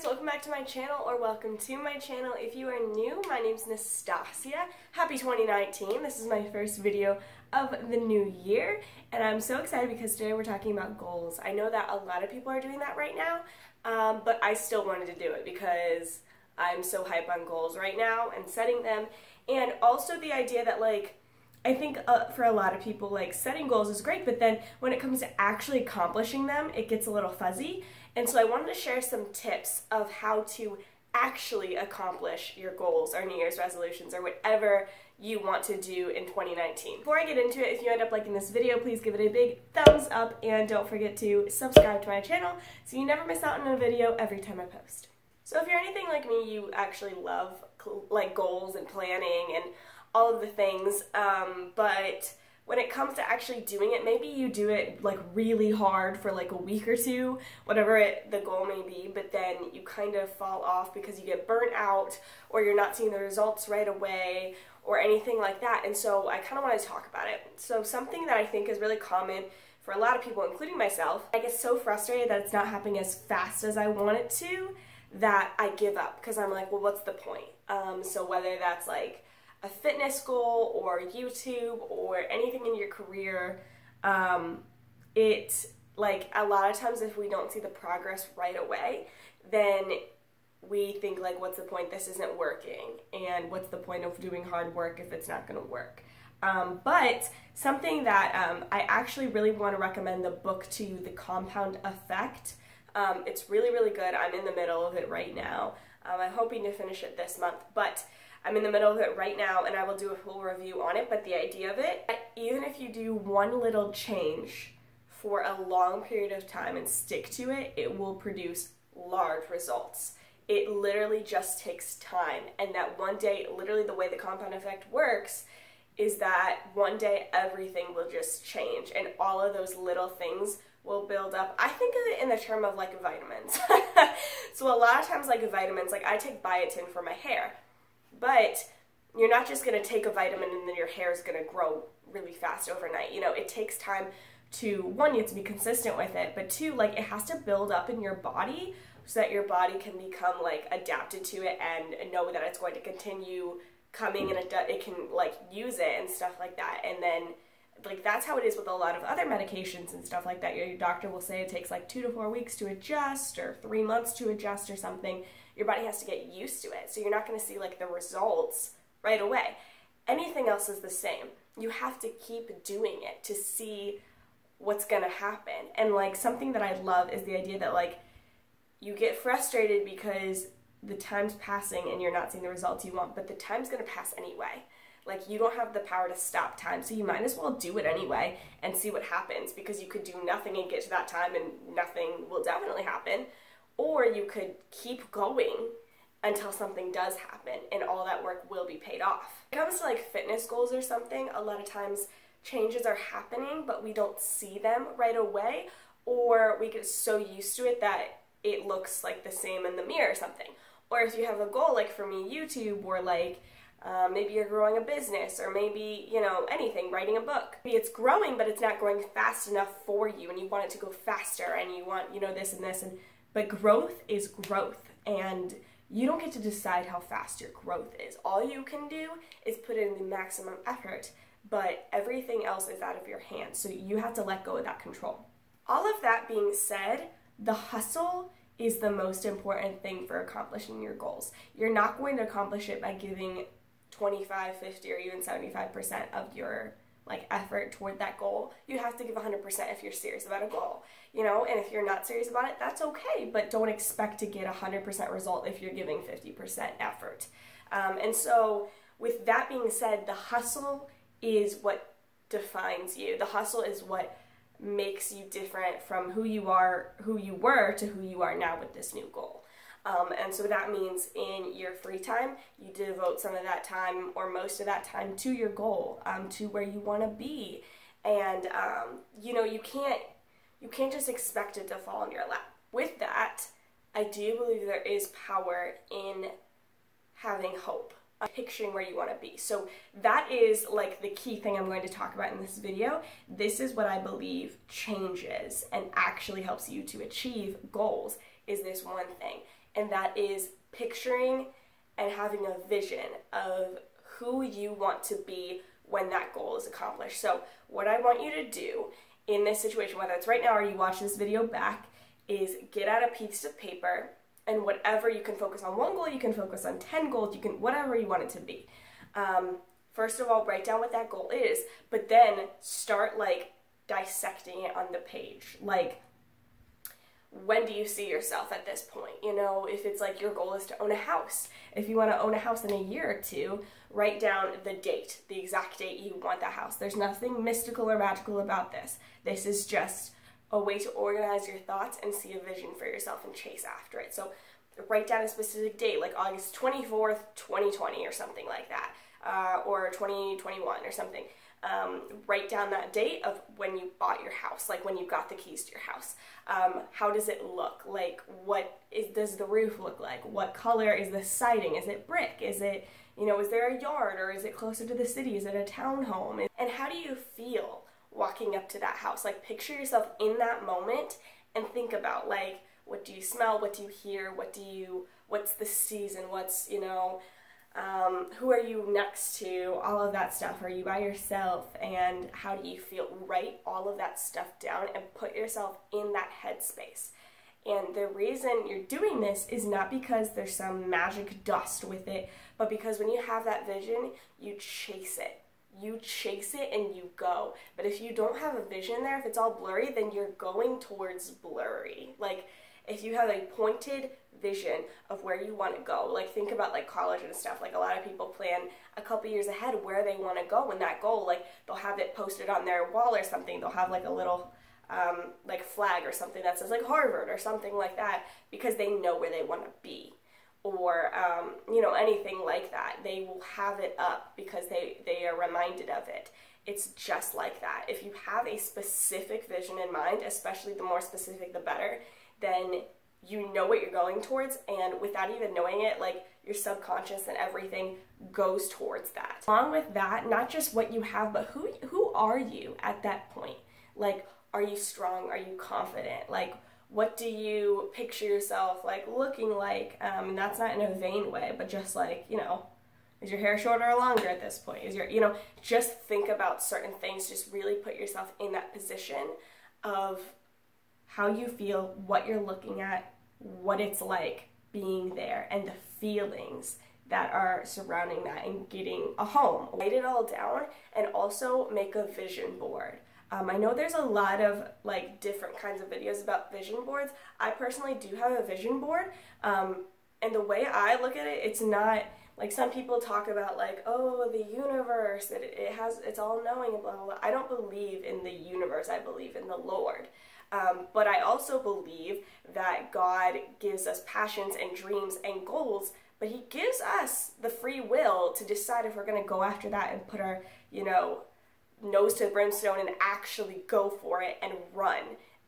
guys, welcome back to my channel, or welcome to my channel. If you are new, my name's Nastasia. Happy 2019. This is my first video of the new year, and I'm so excited because today we're talking about goals. I know that a lot of people are doing that right now, but I still wanted to do it because I'm so hype on goals right now and setting them, and also the idea that, like, I think for a lot of people, like, setting goals is great, but then when it comes to actually accomplishing them, it gets a little fuzzy. And so I wanted to share some tips of how to actually accomplish your goals or New Year's resolutions or whatever you want to do in 2019. Before I get into it, if you end up liking this video, please give it a big thumbs up and don't forget to subscribe to my channel so you never miss out on a video every time I post. So if you're anything like me, you actually love like goals and planning and all of the things, but when it comes to actually doing it, maybe you do it like really hard for like a week or two, whatever the goal may be, but then you kind of fall off because you get burnt out or you're not seeing the results right away or anything like that. And so I kind of want to talk about it. So something that I think is really common for a lot of people, including myself, I get so frustrated that it's not happening as fast as I want it to that I give up because I'm like, well, what's the point? So whether that's like a fitness goal or YouTube or anything in your career, it, like, a lot of times if we don't see the progress right away, then we think, like, what's the point? This isn't working, and what's the point of doing hard work if it's not going to work? But something that I actually really want to recommend the book to, The Compound Effect. It's really, really good. I'm in the middle of it right now. I'm hoping to finish it this month, but I'm in the middle of it right now, and I will do a full review on it. But the idea of it, even if you do one little change for a long period of time and stick to it, it will produce large results. It literally just takes time, and that one day, literally the way the compound effect works is that one day everything will just change, and all of those little things will build up. I think of it in the term of like vitamins. So a lot of times, like vitamins, like I take biotin for my hair. But you're not just going to take a vitamin and then your hair is going to grow really fast overnight. You know, it takes time to, one, you have to be consistent with it, but two, like, it has to build up in your body so that your body can become, like, adapted to it and know that it's going to continue coming and it can, like, use it and stuff like that. And then, like, that's how it is with a lot of other medications and stuff like that. Your doctor will say it takes, like, 2 to 4 weeks to adjust or 3 months to adjust or something. Your body has to get used to it, so you're not going to see, like, the results right away. Anything else is the same. You have to keep doing it to see what's going to happen. And, like, something that I love is the idea that, like, you get frustrated because the time's passing and you're not seeing the results you want, but the time's going to pass anyway. Like, you don't have the power to stop time, so you might as well do it anyway and see what happens, because you could do nothing and get to that time and nothing will definitely happen. Or you could keep going until something does happen and all that work will be paid off. When it comes to like fitness goals or something, a lot of times changes are happening but we don't see them right away, or we get so used to it that it looks like the same in the mirror or something. Or if you have a goal, like for me, YouTube, or like maybe you're growing a business, or maybe, you know, anything, writing a book. Maybe it's growing but it's not growing fast enough for you and you want it to go faster and you want, you know, this and this, and but growth is growth, and you don't get to decide how fast your growth is. All you can do is put in the maximum effort, but everything else is out of your hands, so you have to let go of that control. All of that being said, the hustle is the most important thing for accomplishing your goals. You're not going to accomplish it by giving 25, 50, or even 75% of your like effort toward that goal. You have to give 100% if you're serious about a goal, you know, and if you're not serious about it, that's okay, but don't expect to get 100% result if you're giving 50% effort. And so with that being said, the hustle is what defines you. The hustle is what makes you different from who you are, who you were, to who you are now with this new goal. And so that means in your free time, you devote some of that time or most of that time to your goal, to where you want to be. And, you know, you can't just expect it to fall in your lap. With that, I do believe there is power in having hope, picturing where you want to be. So that is like the key thing I'm going to talk about in this video. This is what I believe changes and actually helps you to achieve goals, is this one thing. and that is picturing and having a vision of who you want to be when that goal is accomplished. So what I want you to do in this situation, whether it's right now or you watch this video back, is get out a piece of paper, and whatever you can focus on one goal, you can focus on 10 goals, you can, whatever you want it to be. First of all, write down what that goal is, but then start like dissecting it on the page. Like, when do you see yourself at this point? You know, if it's like your goal is to own a house, if you want to own a house in a year or two, write down the date, the exact date you want that house. There's nothing mystical or magical about this. This is just a way to organize your thoughts and see a vision for yourself and chase after it. So write down a specific date, like August 24th, 2020 or something like that, or 2021 or something. Write down that date of when you bought your house, like when you got the keys to your house. How does it look? Like, does the roof look like? What color is the siding? Is it brick? Is it, you know, is there a yard, or is it closer to the city? Is it a townhome? And how do you feel walking up to that house? Like, picture yourself in that moment and think about, like, what do you smell? What do you hear? What's the season? What's, you know, who are you next to? All of that stuff. Are you by yourself? And how do you feel? Write all of that stuff down and put yourself in that headspace. And the reason you're doing this is not because there's some magic dust with it, but because when you have that vision, you chase it. You chase it and you go. But if you don't have a vision there, if it's all blurry, then you're going towards blurry. Like, if you have a pointed vision of where you want to go, like, think about like college and stuff. Like, a lot of people plan a couple years ahead where they want to go, and that goal, like, they'll have it posted on their wall or something. They'll have like a little like flag or something that says like Harvard or something like that, because they know where they want to be. Or you know, anything like that. They will have it up because they are reminded of it. It's just like that. If you have a specific vision in mind, especially the more specific the better, then you know what you're going towards, and without even knowing it, like, your subconscious and everything goes towards that. Along with that, not just what you have, but who are you at that point? Like, are you strong? Are you confident? Like, what do you picture yourself like looking like? And that's not in a vain way, but just like, you know, is your hair shorter or longer at this point? Is your, you know, just think about certain things. Just really put yourself in that position of how you feel, what you're looking at, what it's like being there, and the feelings that are surrounding that, and getting a home. Write it all down, and also make a vision board. I know there's a lot of like different kinds of videos about vision boards. I personally do have a vision board, and the way I look at it, it's not like some people talk about like, oh, the universe, it's all knowing and blah, blah, blah. I don't believe in the universe. I believe in the Lord. But I also believe that God gives us passions and dreams and goals, but he gives us the free will to decide if we're going to go after that and put our, you know, nose to the brimstone and actually go for it and run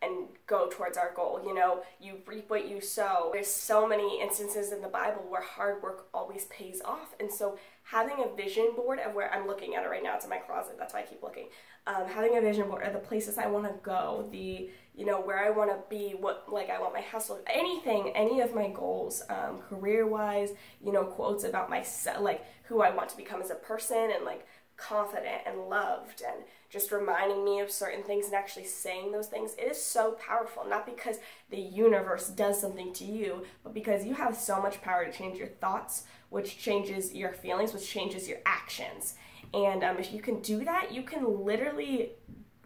and go towards our goal. You know, you reap what you sow. There's so many instances in the Bible where hard work always pays off. And so having a vision board of where I'm looking at it right now, it's in my closet, that's why I keep looking. Having a vision board of the places I want to go, the, you know, where I want to be, what, like, I want my house to look, anything, any of my goals, career-wise, you know, quotes about myself, like who I want to become as a person, and like confident and loved, and just reminding me of certain things and actually saying those things. It is so powerful, not because the universe does something to you, but because you have so much power to change your thoughts, which changes your feelings, which changes your actions. And if you can do that, you can literally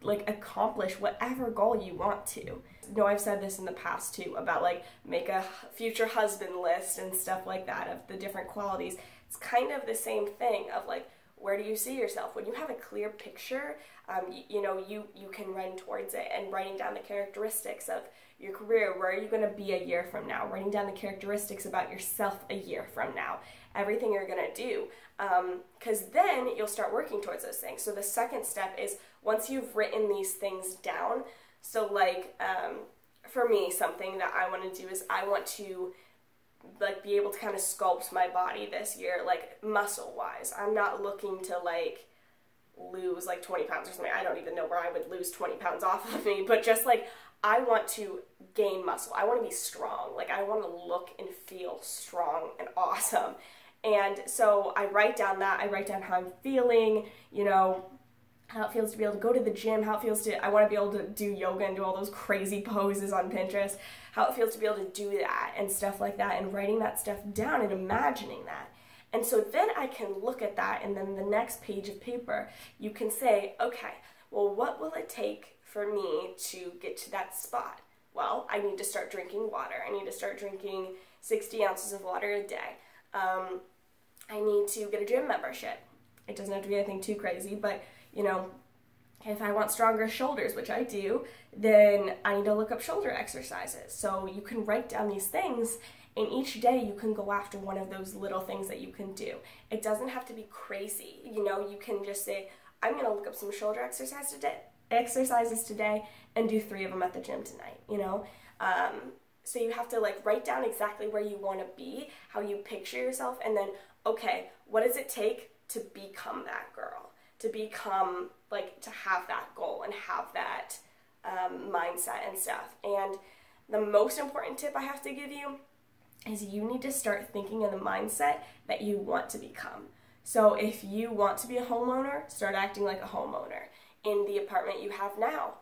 like accomplish whatever goal you want to. You know, I've said this in the past too about like make a future husband list and stuff like that of the different qualities. It's kind of the same thing of like, where do you see yourself? When you have a clear picture, you know, you can run towards it, and writing down the characteristics of your career. Where are you going to be a year from now? Writing down the characteristics about yourself a year from now. Everything you're going to do. Because then you'll start working towards those things. So the second step is once you've written these things down, so like for me, something that I want to do is I want to like be able to kind of sculpt my body this year, like muscle wise. I'm not looking to like lose like 20 pounds or something. I don't even know where I would lose 20 pounds off of me, but just like I want to gain muscle. I want to be strong. Like, I want to look and feel strong and awesome. And so I write down that. I write down how I'm feeling, you know, how it feels to be able to go to the gym, how it feels to, I want to be able to do yoga and do all those crazy poses on Pinterest, how it feels to be able to do that and stuff like that, and writing that stuff down and imagining that. And so then I can look at that, and then the next page of paper, you can say, okay, well, what will it take for me to get to that spot? Well, I need to start drinking water. I need to start drinking 60 ounces of water a day. I need to get a gym membership. It doesn't have to be anything too crazy, but, you know, if I want stronger shoulders, which I do, then I need to look up shoulder exercises. So you can write down these things, and each day you can go after one of those little things that you can do. It doesn't have to be crazy. You know, you can just say, I'm going to look up some shoulder exercises today and do 3 of them at the gym tonight, you know. So you have to like write down exactly where you want to be, how you picture yourself, and then, okay, what does it take to become that girl? To become, like, to have that goal and have that mindset and stuff. And the most important tip I have to give you is you need to start thinking in the mindset that you want to become. So if you want to be a homeowner, start acting like a homeowner in the apartment you have now.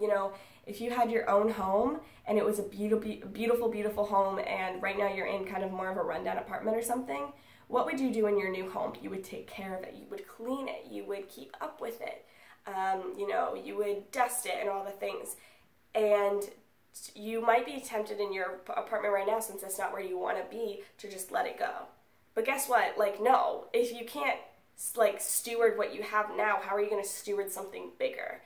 You know, if you had your own home and it was a beautiful, beautiful home, and right now you're in kind of more of a rundown apartment or something, what would you do in your new home? You would take care of it. You would clean it. You would keep up with it. You know, you would dust it and all the things. And you might be tempted in your apartment right now, since that's not where you want to be, to just let it go. But guess what? Like, no, if you can't like steward what you have now, how are you going to steward something bigger?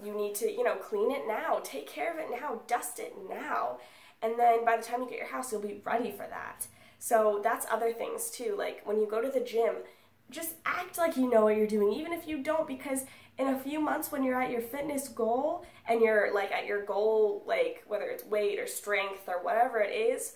You need to, you know, clean it now, take care of it now, dust it now, and then by the time you get your house, you'll be ready for that. So that's other things too. Like when you go to the gym, just act like you know what you're doing, even if you don't, because in a few months when you're at your fitness goal and you're like at your goal, like whether it's weight or strength or whatever it is,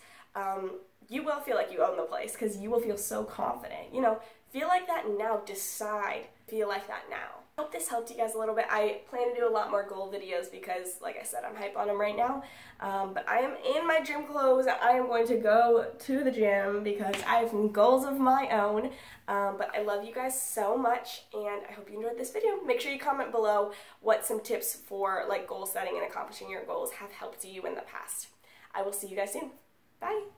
you will feel like you own the place, because you will feel so confident. You know, feel like that now, decide, feel like that now. I hope this helped you guys a little bit. I plan to do a lot more goal videos because, like I said, I'm hype on them right now. But I am in my gym clothes. I am going to go to the gym because I have some goals of my own. But I love you guys so much, and I hope you enjoyed this video. Make sure you comment below what some tips for like goal setting and accomplishing your goals have helped you in the past. I will see you guys soon. Bye!